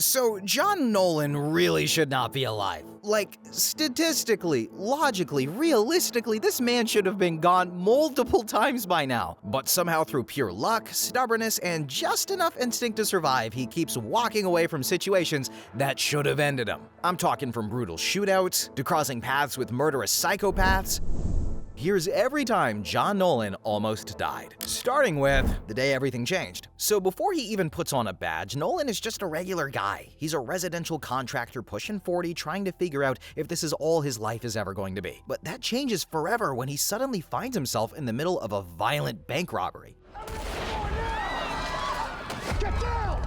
So, John Nolan really should not be alive. Like, statistically, logically, realistically, this man should have been gone multiple times by now. But somehow through pure luck, stubbornness, and just enough instinct to survive, he keeps walking away from situations that should have ended him. I'm talking from brutal shootouts, to crossing paths with murderous psychopaths. Here's every time John Nolan almost died. Starting with the day everything changed. So before he even puts on a badge, Nolan is just a regular guy. He's a residential contractor pushing 40, trying to figure out if this is all his life is ever going to be. But that changes forever when he suddenly finds himself in the middle of a violent bank robbery. Get down!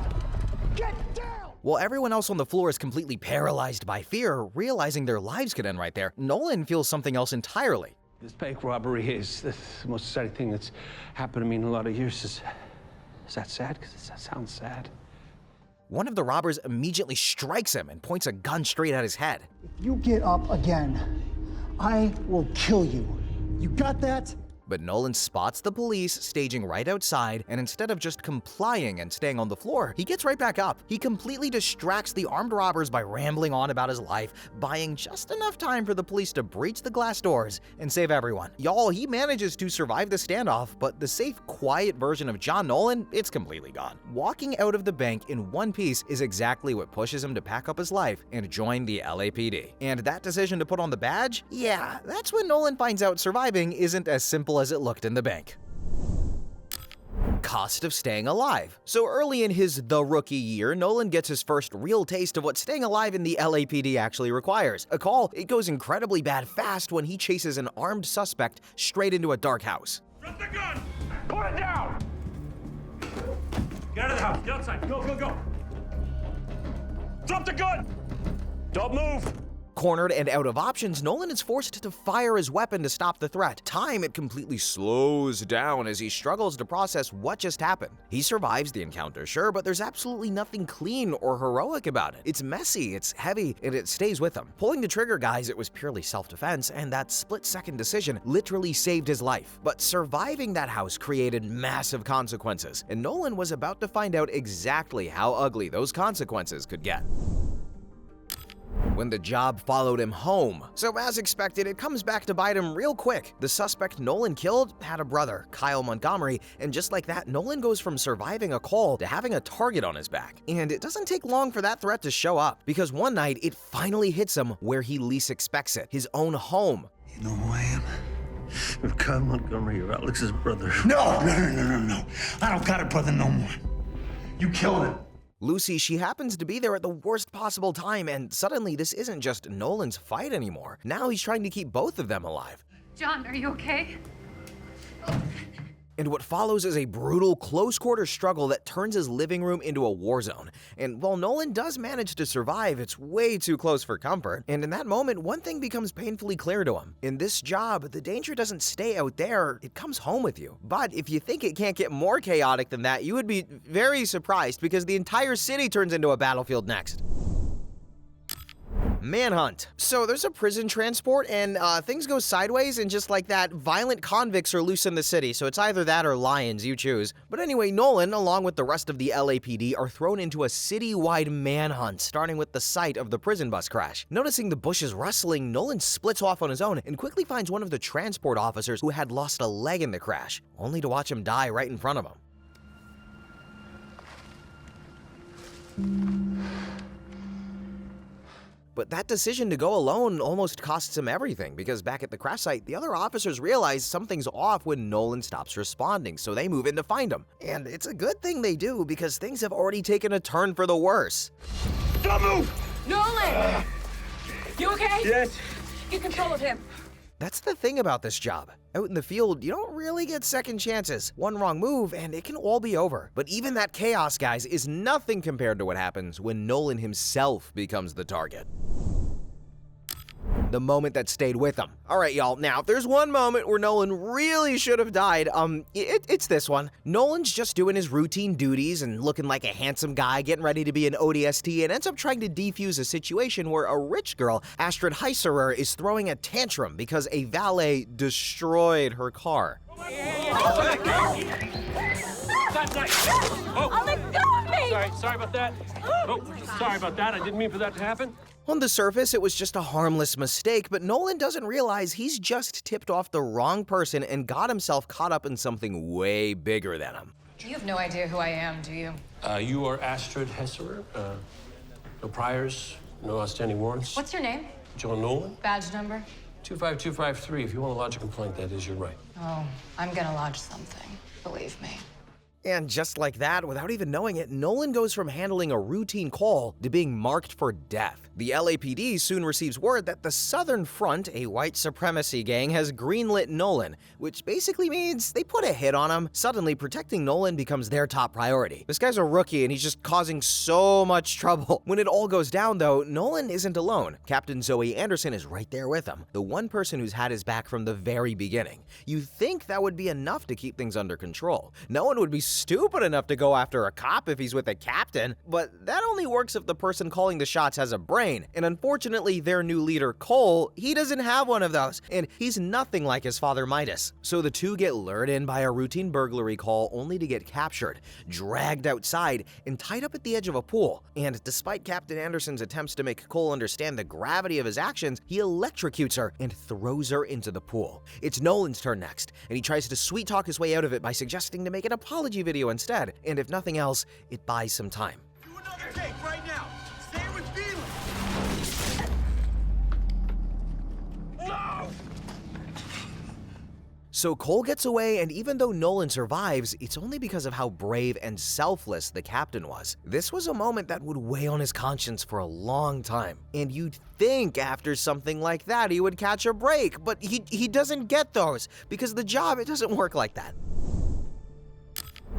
Get down! While everyone else on the floor is completely paralyzed by fear, realizing their lives could end right there, Nolan feels something else entirely. This bank robbery is the most exciting thing that's happened to me in a lot of years. Is that sad? Because that sounds sad. One of the robbers immediately strikes him and points a gun straight at his head. If you get up again, I will kill you. You got that? But Nolan spots the police staging right outside, and instead of just complying and staying on the floor, he gets right back up. He completely distracts the armed robbers by rambling on about his life, buying just enough time for the police to breach the glass doors and save everyone. Y'all, he manages to survive the standoff, but the safe, quiet version of John Nolan, it's completely gone. Walking out of the bank in one piece is exactly what pushes him to pack up his life and join the LAPD. And that decision to put on the badge? Yeah, that's when Nolan finds out surviving isn't as simple as it looked in the bank. Cost of staying alive. So early in his The Rookie year, Nolan gets his first real taste of what staying alive in the LAPD actually requires. A call, it goes incredibly bad fast when he chases an armed suspect straight into a dark house. Drop the gun! Put it down! Get out of the house. Get outside. Go, go, go. Drop the gun! Don't move! Cornered and out of options, Nolan is forced to fire his weapon to stop the threat. Time, it completely slows down as he struggles to process what just happened. He survives the encounter, sure, but there's absolutely nothing clean or heroic about it. It's messy, it's heavy, and it stays with him. Pulling the trigger, guys, it was purely self-defense, and that split-second decision literally saved his life. But surviving that house created massive consequences, and Nolan was about to find out exactly how ugly those consequences could get when the job followed him home. So as expected, it comes back to bite him real quick. The suspect Nolan killed had a brother, Kyle Montgomery, and just like that, Nolan goes from surviving a call to having a target on his back. And it doesn't take long for that threat to show up, because one night it finally hits him where he least expects it, his own home. You know who I am? You're Kyle Montgomery, you're Alex's brother. No! I don't got a brother no more. You killed him. Lucy, she happens to be there at the worst possible time, and suddenly this isn't just Nolan's fight anymore. Now he's trying to keep both of them alive. John, are you okay? And what follows is a brutal, close-quarter struggle that turns his living room into a war zone. And while Nolan does manage to survive, it's way too close for comfort. And in that moment, one thing becomes painfully clear to him. In this job, the danger doesn't stay out there, it comes home with you. But if you think it can't get more chaotic than that, you would be very surprised, because the entire city turns into a battlefield next. Manhunt. So there's a prison transport and things go sideways, and just like that, violent convicts are loose in the city, so it's either that or lions, you choose. But anyway, Nolan, along with the rest of the LAPD, are thrown into a city-wide manhunt, starting with the site of the prison bus crash. Noticing the bushes rustling, Nolan splits off on his own and quickly finds one of the transport officers who had lost a leg in the crash, only to watch him die right in front of him. But that decision to go alone almost costs him everything, because back at the crash site, the other officers realize something's off when Nolan stops responding, so they move in to find him. And it's a good thing they do, because things have already taken a turn for the worse. Don't move! Nolan! You okay? Yes. Get control of him. That's the thing about this job. Out in the field, you don't really get second chances. One wrong move, and it can all be over. But even that chaos, guys, is nothing compared to what happens when Nolan himself becomes the target. The moment that stayed with him. All right, y'all, now, if there's one moment where Nolan really should have died, it's this one. Nolan's just doing his routine duties and looking like a handsome guy, getting ready to be an ODST, and ends up trying to defuse a situation where a rich girl, Astrid Heiserer, is throwing a tantrum because a valet destroyed her car. Oh, let go of me! Sorry about that. Oh, sorry about that. I didn't mean for that to happen. On the surface, it was just a harmless mistake, but Nolan doesn't realize he's just tipped off the wrong person and got himself caught up in something way bigger than him. You have no idea who I am, do you? You are Astrid Hesserer. No priors, no outstanding warrants. What's your name? John Nolan? Badge number? 25253. If you want to lodge a complaint, that is your right. Oh, I'm gonna lodge something. Believe me. And just like that, without even knowing it, Nolan goes from handling a routine call to being marked for death. The LAPD soon receives word that the Southern Front, a white supremacy gang, has greenlit Nolan, which basically means they put a hit on him. Suddenly, protecting Nolan becomes their top priority. This guy's a rookie and he's just causing so much trouble. When it all goes down though, Nolan isn't alone. Captain Zoe Anderson is right there with him, the one person who's had his back from the very beginning. You think that would be enough to keep things under control. No one would be stupid enough to go after a cop if he's with a captain, but that only works if the person calling the shots has a brain. And unfortunately, their new leader, Cole, he doesn't have one of those, and he's nothing like his father Midas. So the two get lured in by a routine burglary call only to get captured, dragged outside, and tied up at the edge of a pool. And despite Captain Anderson's attempts to make Cole understand the gravity of his actions, he electrocutes her and throws her into the pool. It's Nolan's turn next, and he tries to sweet-talk his way out of it by suggesting to make an apology video instead, and if nothing else, it buys some time. Do another take right now. Stay with feeling. No! So Cole gets away, and even though Nolan survives, it's only because of how brave and selfless the captain was. This was a moment that would weigh on his conscience for a long time. And you'd think after something like that he would catch a break, but he doesn't get those, because the job, it doesn't work like that.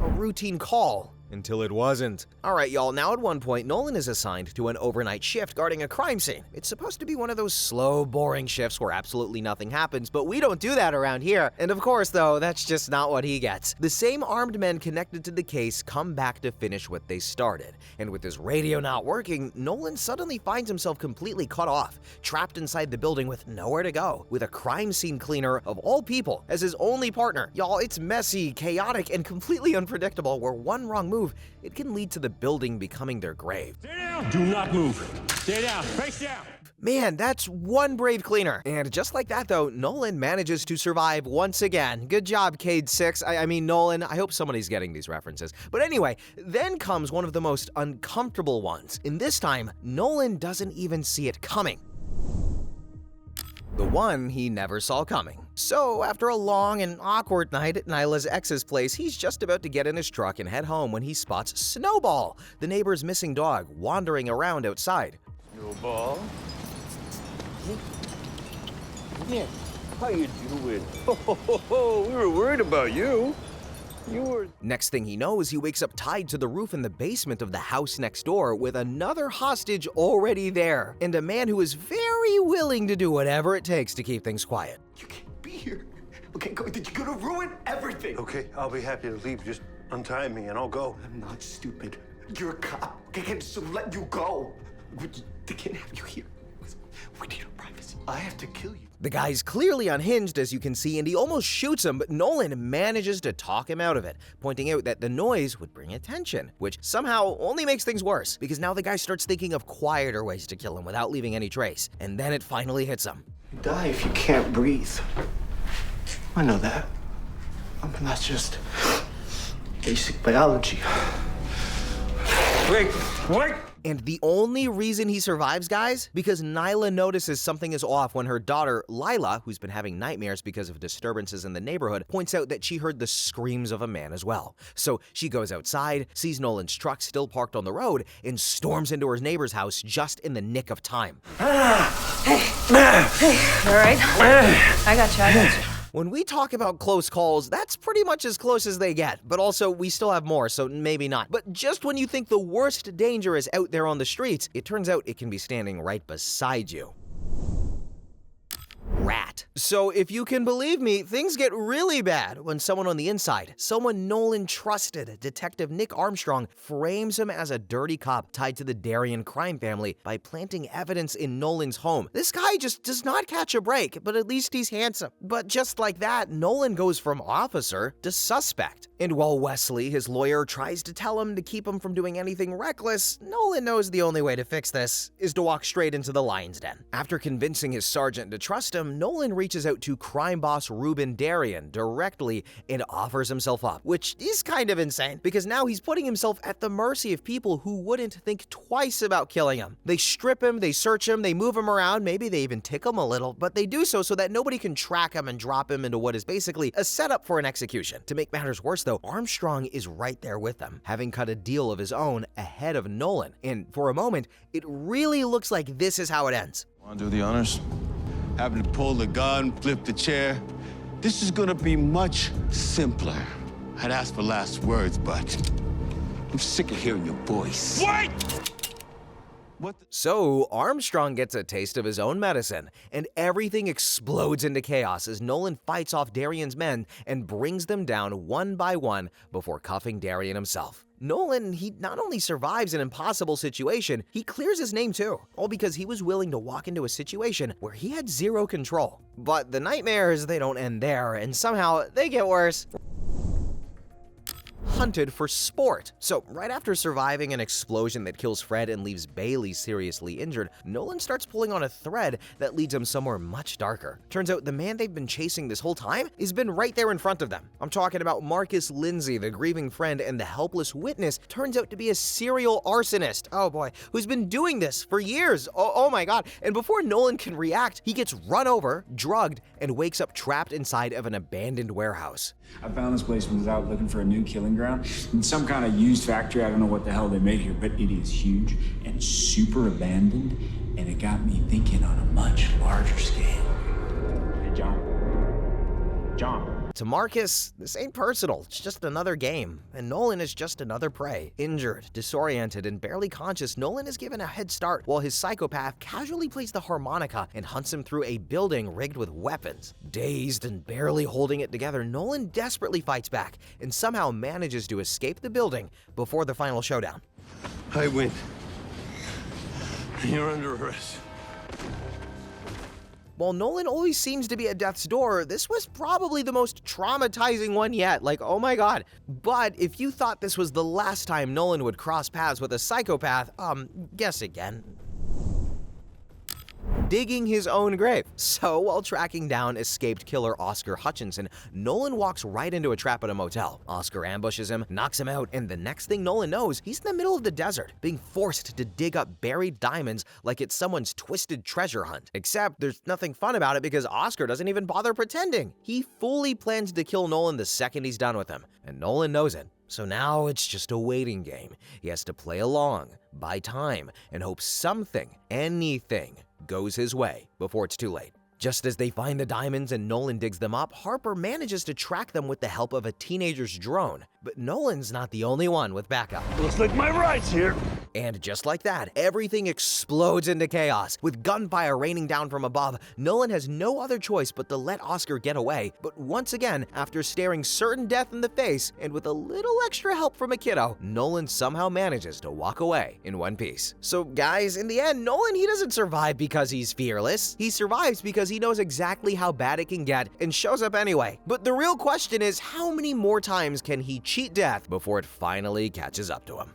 A routine call. Until it wasn't. Alright y'all, now at one point, Nolan is assigned to an overnight shift guarding a crime scene. It's supposed to be one of those slow, boring shifts where absolutely nothing happens, but we don't do that around here. And of course though, that's just not what he gets. The same armed men connected to the case come back to finish what they started. And with his radio not working, Nolan suddenly finds himself completely cut off, trapped inside the building with nowhere to go, with a crime scene cleaner of all people as his only partner. Y'all, it's messy, chaotic, and completely unpredictable where one wrong move, it can lead to the building becoming their grave. Stay down. Do not move. Stay down. Face down. Man, that's one brave cleaner. And just like that though, Nolan manages to survive once again. Good job, Cade 6. I mean, Nolan, I hope somebody's getting these references. But anyway, then comes one of the most uncomfortable ones. And this time, Nolan doesn't even see it coming. The one he never saw coming. So, after a long and awkward night at Nyla's ex's place, he's just about to get in his truck and head home when he spots Snowball, the neighbor's missing dog, wandering around outside. Snowball? Yeah, how you doing? We were worried about you. Next thing he knows, he wakes up tied to the roof in the basement of the house next door with another hostage already there, and a man who is very willing to do whatever it takes to keep things quiet. You can't be here. Okay, go. You're gonna ruin everything. Okay, I'll be happy to leave. Just untie me and I'll go. I'm not stupid. You're a cop. I can't just let you go. They can't have you here. We need our privacy. I have to kill you. The guy's clearly unhinged, as you can see, and he almost shoots him, but Nolan manages to talk him out of it, pointing out that the noise would bring attention, which somehow only makes things worse, because now the guy starts thinking of quieter ways to kill him without leaving any trace. And then it finally hits him. You die if you can't breathe. I know that. I mean, that's just basic biology. Wait! And the only reason he survives, guys, because Nyla notices something is off when her daughter, Lila, who's been having nightmares because of disturbances in the neighborhood, points out that she heard the screams of a man as well. So she goes outside, sees Nolan's truck still parked on the road, and storms into her neighbor's house just in the nick of time. Hey, all right? I got you. When we talk about close calls, that's pretty much as close as they get, but also we still have more, so maybe not. But just when you think the worst danger is out there on the streets, it turns out it can be standing right beside you. Rat. So if you can believe me, things get really bad when someone on the inside, someone Nolan trusted, Detective Nick Armstrong, frames him as a dirty cop tied to the Darien crime family by planting evidence in Nolan's home. This guy just does not catch a break, but at least he's handsome. But just like that, Nolan goes from officer to suspect. And while Wesley, his lawyer, tries to tell him to keep him from doing anything reckless, Nolan knows the only way to fix this is to walk straight into the lion's den. After convincing his sergeant to trust him, Nolan reaches out to crime boss Ruben Darien directly and offers himself up, which is kind of insane because now he's putting himself at the mercy of people who wouldn't think twice about killing him. They strip him, they search him, they move him around, maybe they even tickle him a little, but they do so that nobody can track him and drop him into what is basically a setup for an execution. To make matters worse though, Armstrong is right there with them, having cut a deal of his own ahead of Nolan. And for a moment, it really looks like this is how it ends. Want to do the honors? Having to pull the gun, flip the chair. This is gonna be much simpler. I'd ask for last words, but I'm sick of hearing your voice. Wait! So Armstrong gets a taste of his own medicine, and everything explodes into chaos as Nolan fights off Darien's men and brings them down one by one before cuffing Darien himself. Nolan, he not only survives an impossible situation, he clears his name too, all because he was willing to walk into a situation where he had zero control. But the nightmares, they don't end there, and somehow they get worse. Hunted for sport. So right after surviving an explosion that kills Fred and leaves Bailey seriously injured, Nolan starts pulling on a thread that leads him somewhere much darker. Turns out the man they've been chasing this whole time has been right there in front of them. I'm talking about Marcus Lindsay, the grieving friend and the helpless witness, turns out to be a serial arsonist, oh boy, who's been doing this for years. Oh my god. And before Nolan can react, he gets run over, drugged, and wakes up trapped inside of an abandoned warehouse. I found this place and was out looking for a new killing ground. In some kind of used factory, I don't know what the hell they made here, but it is huge and super abandoned, and it got me thinking on a much larger scale. Hey, John. To Marcus, this ain't personal, it's just another game, and Nolan is just another prey. Injured, disoriented, and barely conscious, Nolan is given a head start while his psychopath casually plays the harmonica and hunts him through a building rigged with weapons. Dazed and barely holding it together, Nolan desperately fights back and somehow manages to escape the building before the final showdown. I win. You're under arrest. While Nolan always seems to be at death's door, this was probably the most traumatizing one yet, like oh my god. But if you thought this was the last time Nolan would cross paths with a psychopath, guess again. Digging his own grave. So, while tracking down escaped killer Oscar Hutchinson, Nolan walks right into a trap at a motel. Oscar ambushes him, knocks him out, and the next thing Nolan knows, he's in the middle of the desert, being forced to dig up buried diamonds like it's someone's twisted treasure hunt. Except, there's nothing fun about it because Oscar doesn't even bother pretending. He fully plans to kill Nolan the second he's done with him, and Nolan knows it. So now it's just a waiting game. He has to play along, buy time, and hope something, anything, goes his way before it's too late. Just as they find the diamonds and Nolan digs them up, Harper manages to track them with the help of a teenager's drone. But Nolan's not the only one with backup. Looks like my ride's here. And just like that, everything explodes into chaos. With gunfire raining down from above, Nolan has no other choice but to let Oscar get away. But once again, after staring certain death in the face, and with a little extra help from a kiddo, Nolan somehow manages to walk away in one piece. So guys, in the end, Nolan, he doesn't survive because he's fearless. He survives because he knows exactly how bad it can get and shows up anyway. But the real question is, how many more times can he cheat death before it finally catches up to him?